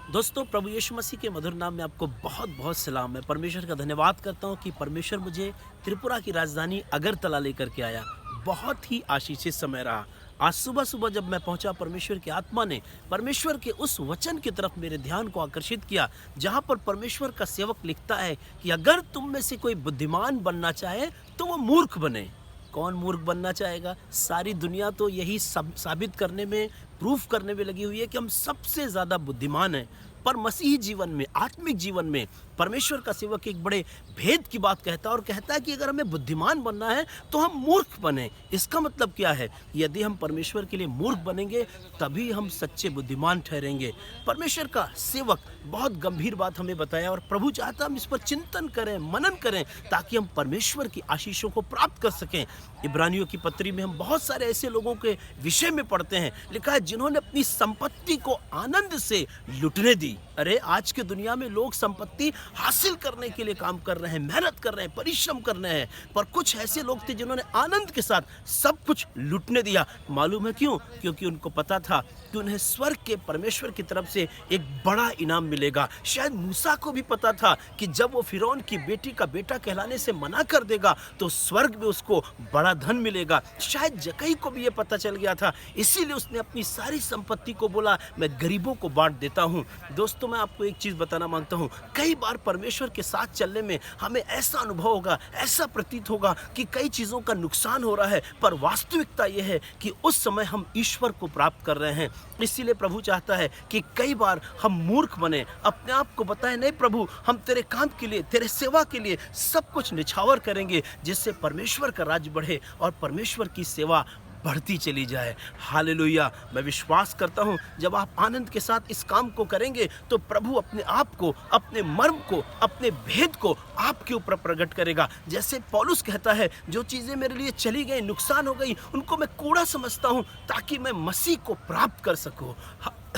दोस्तों, प्रभु यीशु मसीह के मधुर नाम में आपको बहुत-बहुत सलाम। मैं परमेश्वर का धन्यवाद करता हूँ कि परमेश्वर मुझे त्रिपुरा की राजधानी अगरतला लेकर के आया। बहुत ही आशीषित समय रहा। आज सुबह-सुबह जब मैं पहुँचा, परमेश्वर की आत्मा ने परमेश्वर के उस वचन की तरफ मेरे ध्यान को आकर्षित किया, जहाँ पर परमेश्वर का सेवक लिखता है कि अगर तुम में से कोई बुद्धिमान बनना चाहे, तो वो मूर्ख बने। कौन मूर्ख बनना चाहेगा? सारी दुनिया तो यही साबित करने में, प्रूफ करने में लगी हुई है कि हम सबसे ज़्यादा बुद्धिमान हैं। पर मसीही जीवन में, आत्मिक जीवन में परमेश्वर का सेवक एक बड़े भेद की बात कहता है और कहता है कि अगर हमें बुद्धिमान बनना है तो हम मूर्ख बने। इसका मतलब क्या है? यदि हम परमेश्वर के लिए मूर्ख बनेंगे, तभी हम सच्चे बुद्धिमान ठहरेंगे। परमेश्वर का सेवक बहुत गंभीर बात हमें बताया और प्रभु चाहता हम इस पर चिंतन करें, मनन करें, ताकि हम परमेश्वर की आशीषों को प्राप्त कर सकें। इब्रानियों की पत्री में हम बहुत सारे ऐसे लोगों के विषय में पढ़ते हैं, लिखा है जिन्होंने अपनी संपत्ति को आनंद से लुटने दी। अरे, आज के दुनिया में लोग संपत्ति हासिल करने के लिए काम कर रहे हैं, मेहनत कर रहे हैं, परिश्रम कर रहे हैं, पर कुछ ऐसे लोग थे जिन्होंने आनंद के साथ सब कुछ लुटने दिया। मालूम है क्यों? क्योंकि उनको पता था कि उन्हें स्वर्ग के परमेश्वर की तरफ से एक बड़ा इनाम मिलेगा। शायद मूसा को भी पता था कि जब वो फिरौन की बेटी का बेटा कहलाने से मना कर देगा तो स्वर्ग में उसको बड़ा धन मिलेगा। शायद जक्कई को भी ये पता चल गया था, इसीलिए उसने अपनी सारी संपत्ति को बोला, मैं गरीबों को बांट देता हूँ। दोस्तों, मैं आपको एक चीज़ बताना मांगता हूँ। कई बार परमेश्वर के साथ चलने में हमें ऐसा अनुभव होगा, ऐसा प्रतीत होगा कि कई चीज़ों का नुकसान हो रहा है, पर वास्तविकता यह है कि उस समय हम ईश्वर को प्राप्त कर रहे हैं। इसीलिए प्रभु चाहता है कि कई बार हम मूर्ख बने, अपने आप को बताएं, नहीं प्रभु, हम तेरे काम के लिए, तेरे सेवा के लिए सब कुछ निछावर करेंगे, जिससे परमेश्वर का राज्य बढ़े और परमेश्वर की सेवा बढ़ती चली जाए। हालेलुया। मैं विश्वास करता हूँ जब आप आनंद के साथ इस काम को करेंगे तो प्रभु अपने आप को, अपने मर्म को, अपने भेद को आपके ऊपर प्रकट करेगा। जैसे पौलुस कहता है, जो चीज़ें मेरे लिए चली गई, नुकसान हो गई, उनको मैं कूड़ा समझता हूँ ताकि मैं मसीह को प्राप्त कर सकूँ।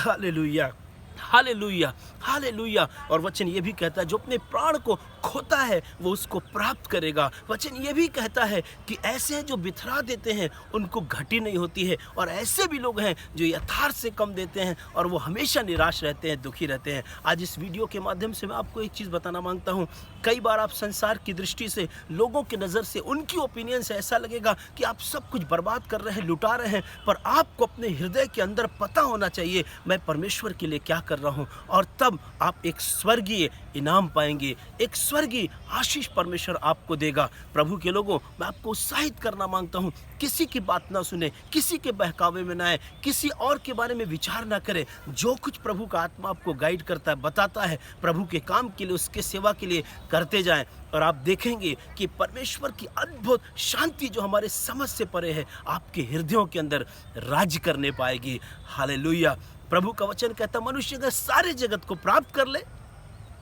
Hallelujah, hallelujah, hallelujah. और वचन ये भी कहता है, जो अपने प्राण को खोता है वो उसको प्राप्त करेगा। वचन ये भी कहता है कि ऐसे जो बिथरा देते हैं उनको घटी नहीं होती है, और ऐसे भी लोग हैं जो यथार्थ से कम देते हैं और वो हमेशा निराश रहते हैं, दुखी रहते हैं। आज इस वीडियो के माध्यम से मैं आपको एक चीज़ बताना मांगता हूँ। कई बार आप संसार की दृष्टि से, लोगों की नज़र से, उनकी ओपिनियन से ऐसा लगेगा कि आप सब कुछ बर्बाद कर रहे हैं, लुटा रहे हैं, पर आपको अपने हृदय के अंदर पता होना चाहिए, मैं परमेश्वर के लिए क्या कर रहा हूँ। और तब आप एक स्वर्गीय इनाम पाएंगे, एक स्वर्गीय आशीष परमेश्वर आपको देगा। प्रभु के लोगों, मैं आपको उत्साहित करना मांगता हूँ, किसी की बात ना सुने, किसी के बहकावे में ना आए, किसी और के बारे में विचार ना करें। जो कुछ प्रभु का आत्मा आपको गाइड करता है, बताता है, प्रभु के काम के लिए, उसके सेवा के लिए करते जाएं, और आप देखेंगे कि परमेश्वर की अद्भुत शांति जो हमारे समझ से परे है, आपके हृदयों के अंदर राज्य करने पाएगी। हालेलुया। प्रभु का वचन कहता, मनुष्य अगर सारे जगत को प्राप्त कर ले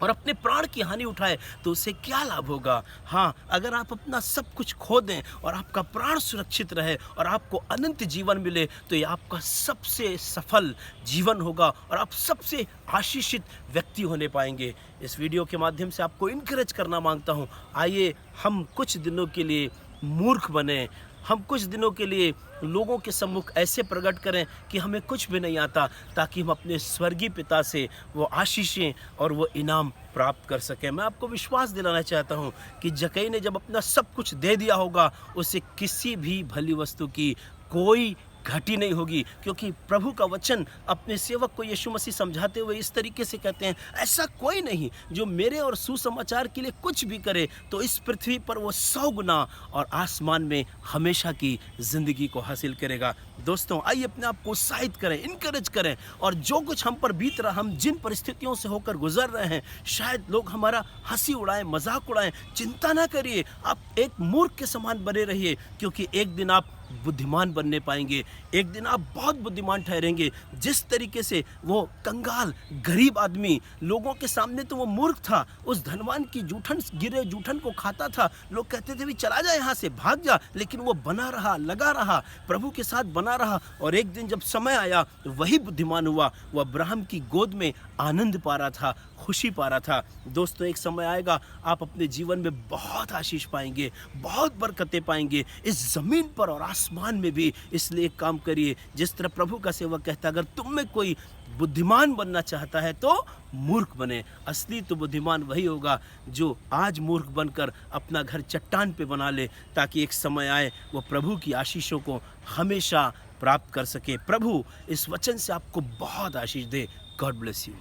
और अपने प्राण की हानि उठाए तो उसे क्या लाभ होगा? हाँ, अगर आप अपना सब कुछ खो दें और आपका प्राण सुरक्षित रहे और आपको अनंत जीवन मिले, तो ये आपका सबसे सफल जीवन होगा और आप सबसे आशीषित व्यक्ति होने पाएंगे। इस वीडियो के माध्यम से आपको इनकरेज करना मांगता हूँ, आइए हम कुछ दिनों के लिए मूर्ख बने, हम कुछ दिनों के लिए लोगों के सम्मुख ऐसे प्रकट करें कि हमें कुछ भी नहीं आता, ताकि हम अपने स्वर्गीय पिता से वो आशीषें और वो इनाम प्राप्त कर सकें। मैं आपको विश्वास दिलाना चाहता हूँ कि जक्कई ने जब अपना सब कुछ दे दिया होगा, उसे किसी भी भली वस्तु की कोई घटी नहीं होगी, क्योंकि प्रभु का वचन अपने सेवक को यीशु मसीह समझाते हुए इस तरीके से कहते हैं, ऐसा कोई नहीं जो मेरे और सुसमाचार के लिए कुछ भी करे तो इस पृथ्वी पर वो 100 गुना और आसमान में हमेशा की जिंदगी को हासिल करेगा। दोस्तों, आइए अपने आप को उत्साहित करें, इनकरेज करें, और जो कुछ हम पर बीत रहा, हम जिन परिस्थितियों से होकर गुजर रहे हैं, शायद लोग हमारा हंसी उड़ाएं, मजाक उड़ाएं, चिंता ना करिए, आप एक मूर्ख के समान बने रहिए, क्योंकि एक दिन आप बुद्धिमान बनने पाएंगे, एक दिन आप बहुत बुद्धिमान ठहरेंगे। जिस तरीके से वो कंगाल गरीब आदमी, लोगों के सामने तो वो मूर्ख था, उस धनवान की जूठन, गिरे जूठन को खाता था, लोग कहते थे भी चला जा यहाँ से, भाग जा, लेकिन वो बना रहा, लगा रहा, प्रभु के साथ बना रहा, और एक दिन जब समय आया वही बुद्धिमान हुआ, वो अब्राहम की गोद में आनंद पा रहा था, खुशी पा रहा था। दोस्तों, एक समय आएगा आप अपने जीवन में बहुत आशीष पाएंगे, बहुत बरकतें पाएंगे, इस जमीन पर और आसमान में भी। इसलिए एक काम करिए, जिस तरह प्रभु का सेवक कहता है, अगर तुम में कोई बुद्धिमान बनना चाहता है तो मूर्ख बने। असली तो बुद्धिमान वही होगा जो आज मूर्ख बनकर अपना घर चट्टान पे बना ले, ताकि एक समय आए वो प्रभु की आशीषों को हमेशा प्राप्त कर सके। प्रभु इस वचन से आपको बहुत आशीष दे। God bless you.